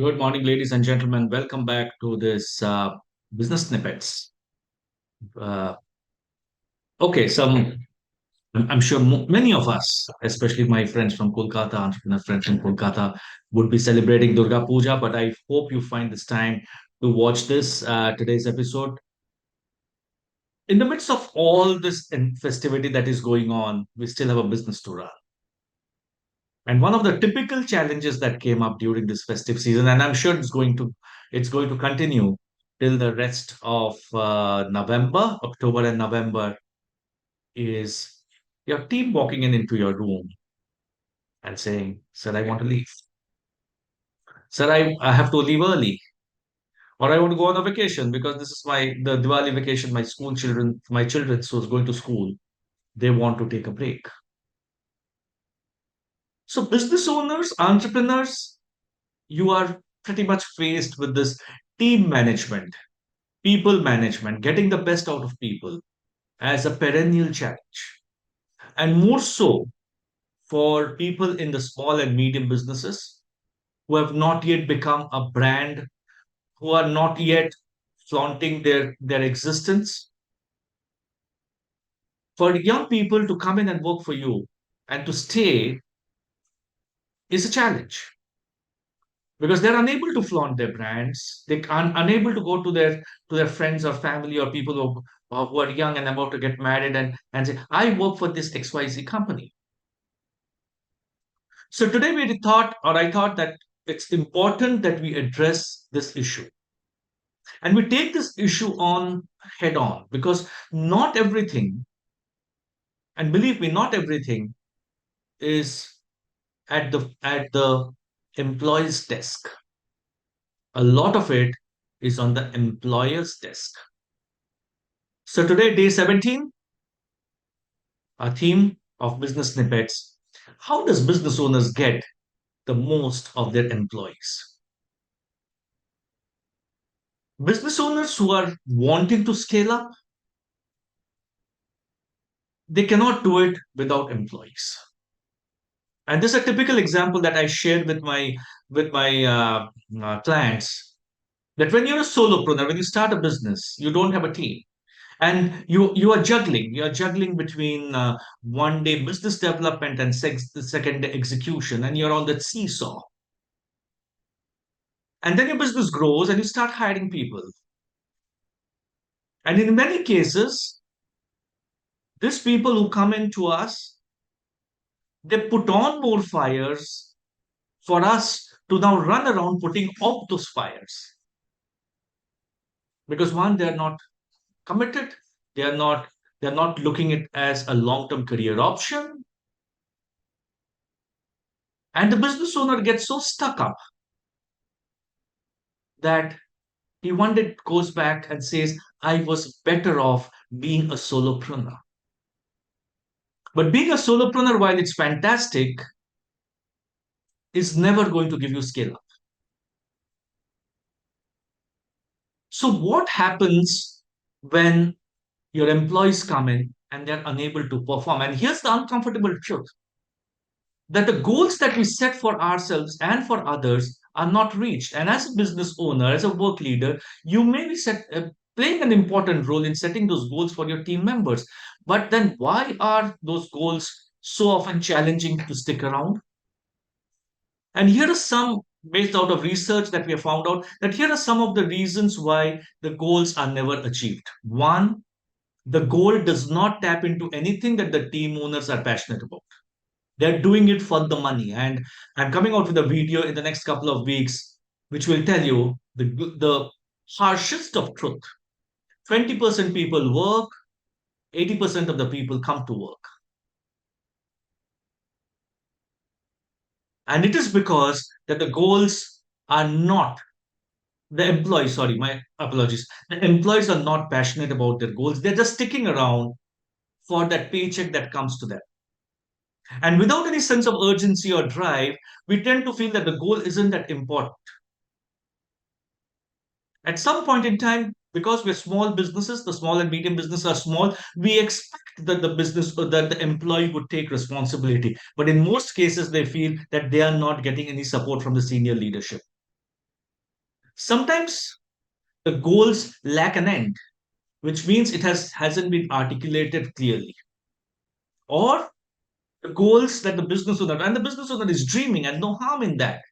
Good morning, ladies and gentlemen. Welcome back to this business snippets. Uh, okay, I'm sure many of us, especially my friends from Kolkata, entrepreneur friends from Kolkata, would be celebrating Durga Puja. But I hope you find this time to watch this today's episode. In the midst of all this festivity that is going on, we still have a business to run. And one of the typical challenges that came up during this festive season, and I'm sure it's going to continue till the rest of November, October and November, is your team walking in into your room and saying, "Sir, I want to leave. Sir, I have to leave early, or I want to go on a vacation because this is the Diwali vacation. My children, who's going to school, they want to take a break." So business owners, entrepreneurs, you are pretty much faced with this team management, people management, getting the best out of people as a perennial challenge. And more so for people in the small and medium businesses who have not yet become a brand, who are not yet flaunting their existence. For young people to come in and work for you and to stay is a challenge because they're unable to flaunt their brands. They are unable to go to their friends or family or people who are young and about to get married and say, I work for this XYZ company. So today I thought that it's important that we address this issue and we take this issue on head on because not everything, and believe me, not everything is at the employee's desk. A lot of it is on the employer's desk. So today, day 17, our theme of business snippets. How does business owners get the most of their employees? Business owners who are wanting to scale up, they cannot do it without employees. And this is a typical example that I shared with my clients that when you're a solopreneur, when you start a business, you don't have a team and you're juggling between one day business development and the second day execution, and you're on that seesaw. And then your business grows and you start hiring people, and in many cases these people who come into us, they put on more fires for us to now run around putting out those fires, because one, they're not committed, they're not they're not looking at it as a long-term career option, and the business owner gets so stuck up that he one day goes back and says, I was better off being a solopreneur. But being a solopreneur, while it's fantastic, is never going to give you scale up. So, what happens when your employees come in and they're unable to perform? And here's the uncomfortable truth, that the goals that we set for ourselves and for others are not reached. And as a business owner, as a work leader, you may be playing an important role in setting those goals for your team members. But then why are those goals so often challenging to stick around? And here are some, based out of research that we have found out, that here are some of the reasons why the goals are never achieved. One, the goal does not tap into anything that the team owners are passionate about. They're doing it for the money. And I'm coming out with a video in the next couple of weeks, which will tell you the harshest of truth. 20% people work, 80% of the people come to work. And it is because that the goals are not, the employees, sorry, my apologies. The employees are not passionate about their goals. They're just sticking around for that paycheck that comes to them. And without any sense of urgency or drive, we tend to feel that the goal isn't that important. At some point in time, because we're small businesses, the small and medium businesses are small, we expect that that the employee would take responsibility. But in most cases, they feel that they are not getting any support from the senior leadership. Sometimes the goals lack an end, which means it hasn't been articulated clearly. Or the goals that the business owner, and the business owner is dreaming, and no harm in that.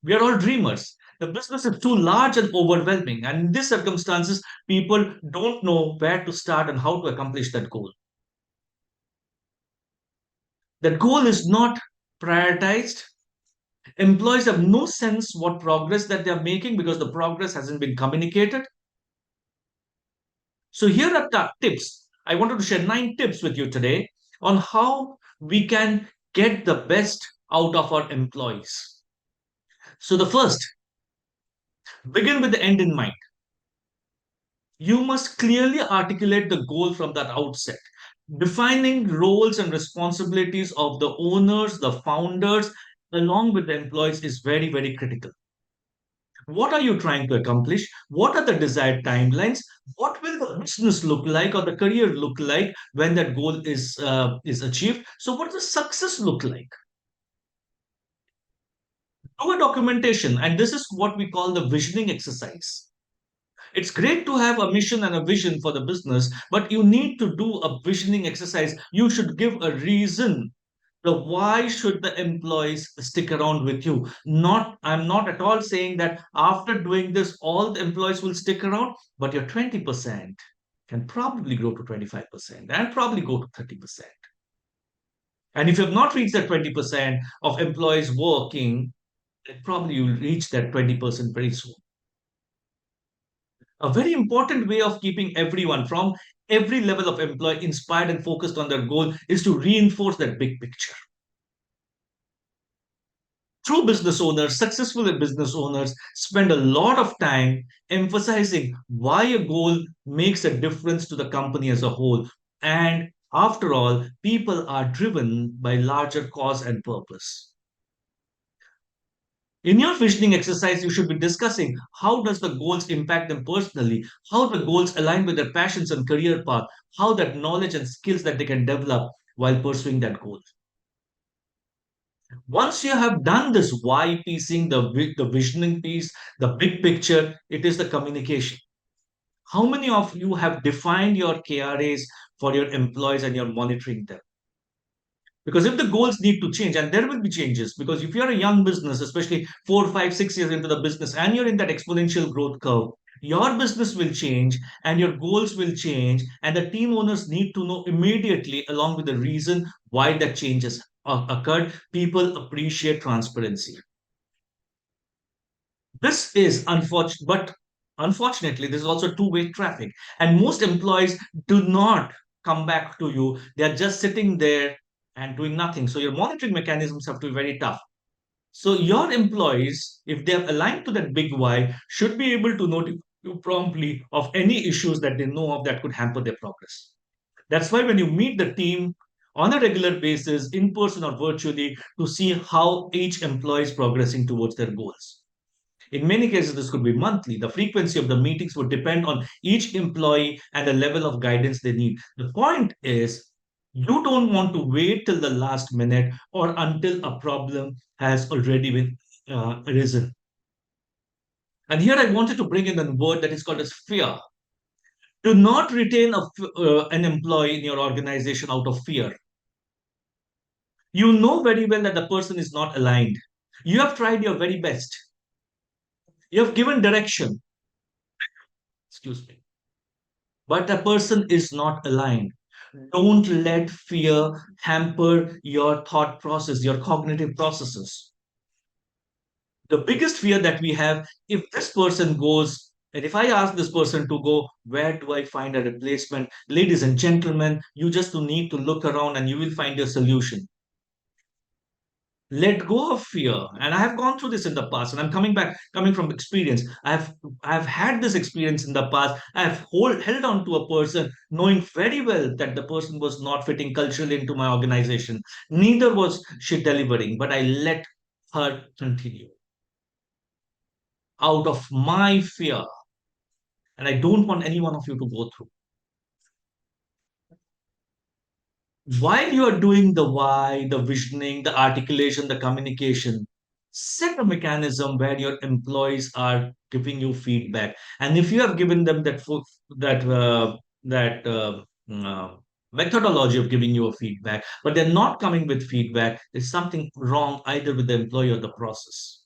We are all dreamers. The business is too large and overwhelming. And in these circumstances, people don't know where to start and how to accomplish that goal. That goal is not prioritized. Employees have no sense what progress that they are making because the progress hasn't been communicated. So here are the tips. I wanted to share 9 tips with you today on how we can get the best out of our employees. So the first, begin with the end in mind. You must clearly articulate the goal from that outset. Defining roles and responsibilities of the owners, the founders, along with the employees is very, very critical. What are you trying to accomplish? What are the desired timelines? What will the business look like or the career look like when that goal is achieved? So, what does success look like? Do a documentation, and this is what we call the visioning exercise. It's great to have a mission and a vision for the business, but you need to do a visioning exercise. You should give a reason. The why should the employees stick around with you? Not, I'm not at all saying that after doing this, all the employees will stick around, but your 20% can probably grow to 25% and probably go to 30%. And if you have not reached that 20% of employees working, then probably you'll reach that 20% very soon. A very important way of keeping everyone from every level of employee inspired and focused on their goal is to reinforce that big picture. True business owners, successful business owners, spend a lot of time emphasizing why a goal makes a difference to the company as a whole. And after all, people are driven by larger cause and purpose. In your visioning exercise, you should be discussing how does the goals impact them personally, how the goals align with their passions and career path, how that knowledge and skills that they can develop while pursuing that goal. Once you have done this why piecing, the visioning piece, the big picture, it is the communication. How many of you have defined your KRAs for your employees and you're monitoring them? Because if the goals need to change, and there will be changes, because if you're a young business, especially 4, 5, 6 years into the business, and you're in that exponential growth curve, your business will change and your goals will change, and the team owners need to know immediately, along with the reason why that change has occurred. People appreciate transparency. This is unfortunate, but unfortunately, this is also two-way traffic, and most employees do not come back to you. They are just sitting there and doing nothing. So your monitoring mechanisms have to be very tough. So your employees, if they are aligned to that big why, should be able to notify you promptly of any issues that they know of that could hamper their progress. That's why when you meet the team on a regular basis, in person or virtually, to see how each employee is progressing towards their goals. In many cases, this could be monthly. The frequency of the meetings would depend on each employee and the level of guidance they need. The point is, you don't want to wait till the last minute or until a problem has already been arisen. And here I wanted to bring in a word that is called as fear. Do not retain an employee in your organization out of fear. You know very well that the person is not aligned. You have tried your very best. You have given direction. Excuse me, but a person is not aligned. Don't let fear hamper your thought process, your cognitive processes. The biggest fear that we have, if this person goes, and if I ask this person to go, where do I find a replacement? Ladies and gentlemen, you just need to look around and you will find your solution. Let go of fear, and I have gone through this in the past, and I'm coming from experience. I've had this experience in the past. Held on to a person knowing very well that the person was not fitting culturally into my organization, neither was she delivering, but I let her continue out of my fear, and I don't want any one of you to go through. While you are doing the why, the visioning, the articulation, the communication, Set a mechanism where your employees are giving you feedback, and if you have given them that that methodology of giving you a feedback, but they're not coming with feedback, there's something wrong either with the employee or the process.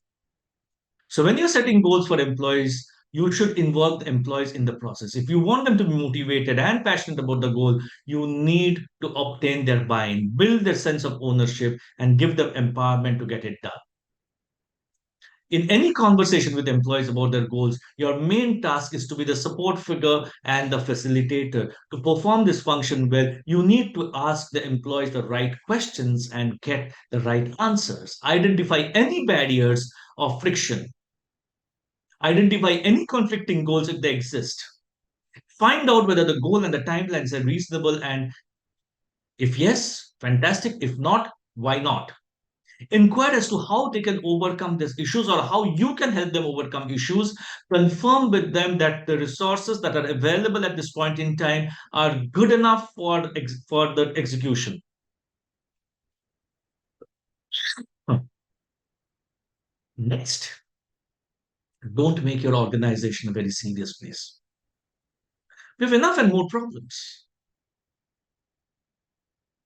So when you're setting goals for employees, you should involve the employees in the process. If you want them to be motivated and passionate about the goal, you need to obtain their buy-in, build their sense of ownership, and give them empowerment to get it done. In any conversation with employees about their goals, your main task is to be the support figure and the facilitator. To perform this function well, you need to ask the employees the right questions and get the right answers. Identify any barriers or friction. Identify any conflicting goals if they exist. Find out whether the goal and the timelines are reasonable, and if yes, fantastic. If not, why not? Inquire as to how they can overcome these issues or how you can help them overcome issues. Confirm with them that the resources that are available at this point in time are good enough for the execution. Huh. Next, don't make your organization a very serious place. We have enough and more problems.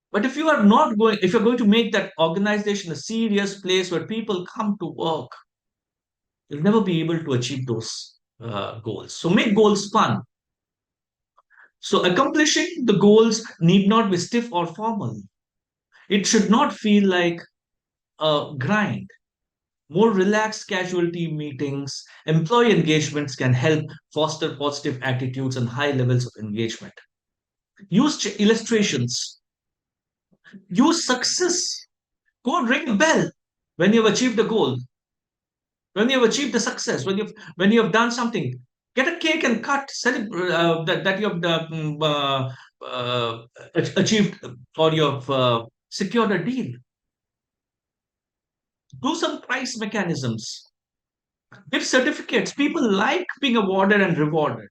But if you're going to make that organization a serious place where people come to work, you'll never be able to achieve those goals. So make goals fun. So accomplishing the goals need not be stiff or formal. It should not feel like a grind. More relaxed casualty meetings, employee engagements can help foster positive attitudes and high levels of engagement. Use illustrations. Use success. Go ring a bell when you've achieved a goal, when you've achieved the success, when you have done something. Get a cake and cut, that you have achieved or you have secured a deal. Do some price mechanisms. Give certificates. People like being awarded and rewarded.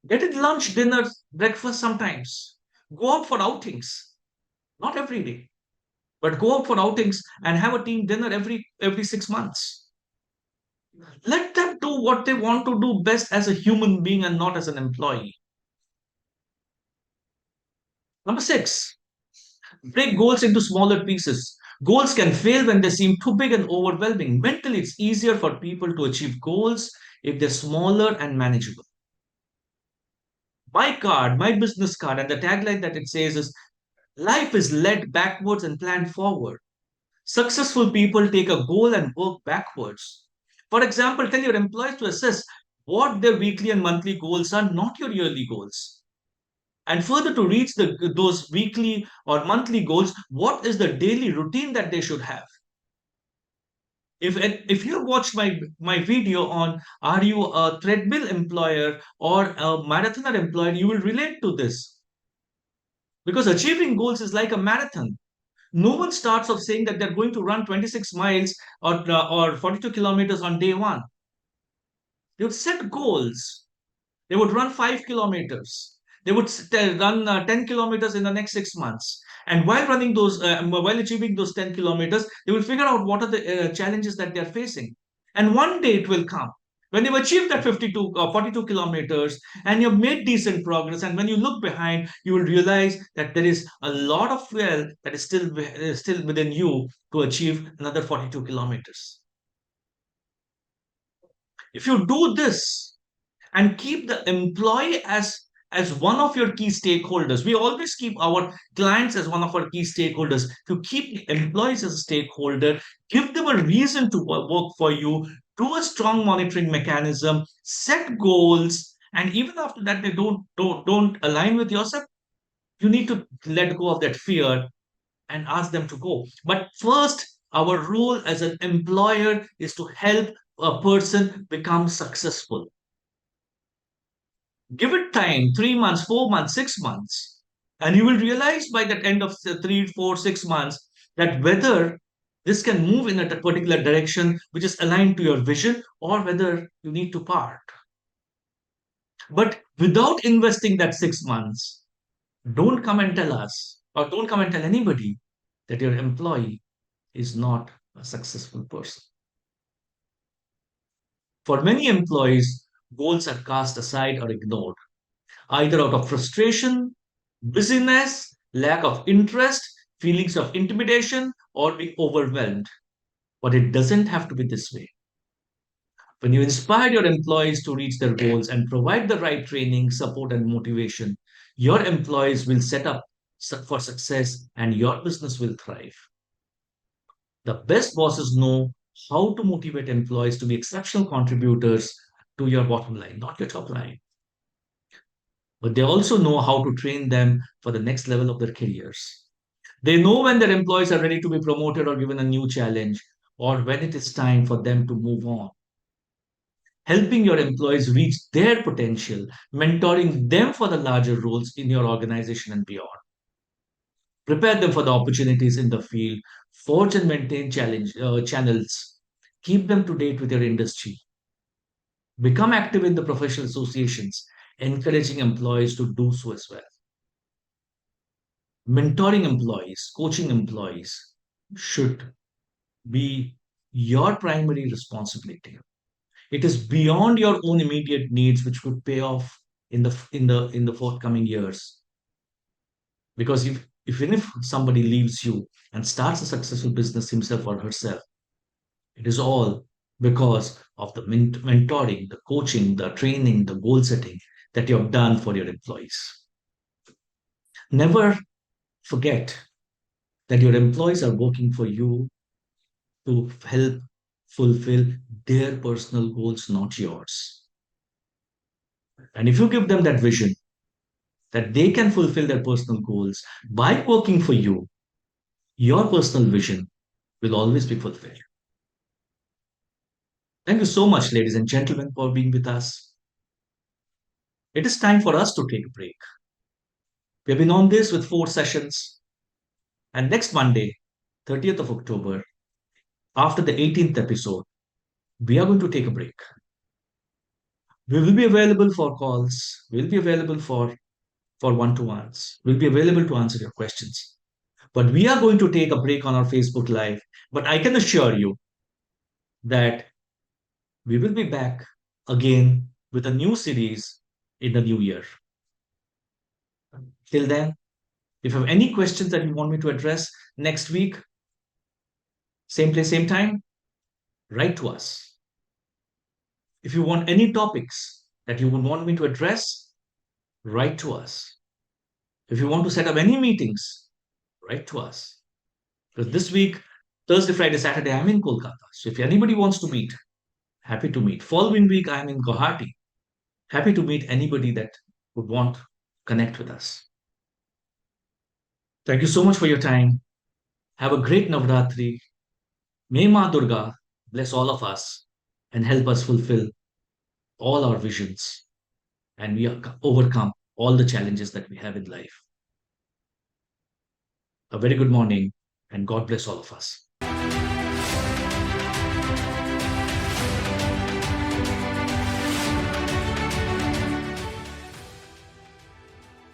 Get it lunch, dinner, breakfast sometimes. Go out for outings. Not every day, but go out for outings and have a team dinner every 6 months. Let them do what they want to do best as a human being and not as an employee. Number six, break goals into smaller pieces. Goals can fail when they seem too big and overwhelming. Mentally, it's easier for people to achieve goals if they're smaller and manageable. My business card, and the tagline that it says is life is led backwards and planned forward. Successful people take a goal and work backwards. For example, tell your employees to assess what their weekly and monthly goals are, not your yearly goals. And further, to reach those weekly or monthly goals, what is the daily routine that they should have? If you watch my video on are you a treadmill employer or a marathoner employer, you will relate to this because achieving goals is like a marathon. No one starts off saying that they're going to run 26 miles or 42 kilometers on day one. They would set goals. They would run 5 kilometers. They would run 10 kilometers in the next 6 months. And while achieving those 10 kilometers, they will figure out what are the challenges that they're facing. And one day it will come when you've achieved that 52 or 42 kilometers and you've made decent progress. And when you look behind, you will realize that there is a lot of fuel that is still within you to achieve another 42 kilometers. If you do this, and keep the employee as one of your key stakeholders. We always keep our clients as one of our key stakeholders. To keep the employees as a stakeholder, give them a reason to work for you, do a strong monitoring mechanism, set goals, and even after that they don't align with yourself, you need to let go of that fear and ask them to go. But first, our role as an employer is to help a person become successful. Give it time, 3 months, 4 months, 6 months. And you will realize by the end of the 3, 4, 6 months that whether this can move in a particular direction which is aligned to your vision or whether you need to part. But without investing that 6 months, don't come and tell us or don't come and tell anybody that your employee is not a successful person. For many employees, goals are cast aside or ignored, either out of frustration, busyness, lack of interest, feelings of intimidation, or being overwhelmed. But it doesn't have to be this way. When you inspire your employees to reach their goals and provide the right training, support, and motivation, your employees will set up for success and your business will thrive. The best bosses know how to motivate employees to be exceptional contributors to your bottom line, not your top line. But they also know how to train them for the next level of their careers. They know when their employees are ready to be promoted or given a new challenge, or when it is time for them to move on. Helping your employees reach their potential, mentoring them for the larger roles in your organization and beyond. Prepare them for the opportunities in the field, forge and maintain channels, keep them to date with your industry, become active in the professional associations, encouraging employees to do so as well. Mentoring employees, coaching employees should be your primary responsibility. It is beyond your own immediate needs, which would pay off in the forthcoming years. Because even if somebody leaves you and starts a successful business himself or herself, it is all because of the mentoring, the coaching, the training, the goal setting that you have done for your employees. Never forget that your employees are working for you to help fulfill their personal goals, not yours. And if you give them that vision that they can fulfill their personal goals by working for you, your personal vision will always be fulfilled. Thank you so much, ladies and gentlemen, for being with us. It is time for us to take a break. We have been on this with 4 sessions, and next Monday, 30th of October, after the 18th episode, we are going to take a break. We will be available for calls, we'll be available for one-to-ones, we'll be available to answer your questions. But we are going to take a break on our Facebook Live. But I can assure you that we will be back again with a new series in the new year. Till then, if you have any questions that you want me to address next week, same place, same time, write to us. If you want any topics that you would want me to address, write to us. If you want to set up any meetings, write to us. Because this week, Thursday, Friday, Saturday, I'm in Kolkata. So if anybody wants to meet, happy to meet. Following week, I'm in Guwahati. Happy to meet anybody that would want to connect with us. Thank you so much for your time. Have a great Navratri. May Ma Durga bless all of us and help us fulfill all our visions and we overcome all the challenges that we have in life. A very good morning and God bless all of us.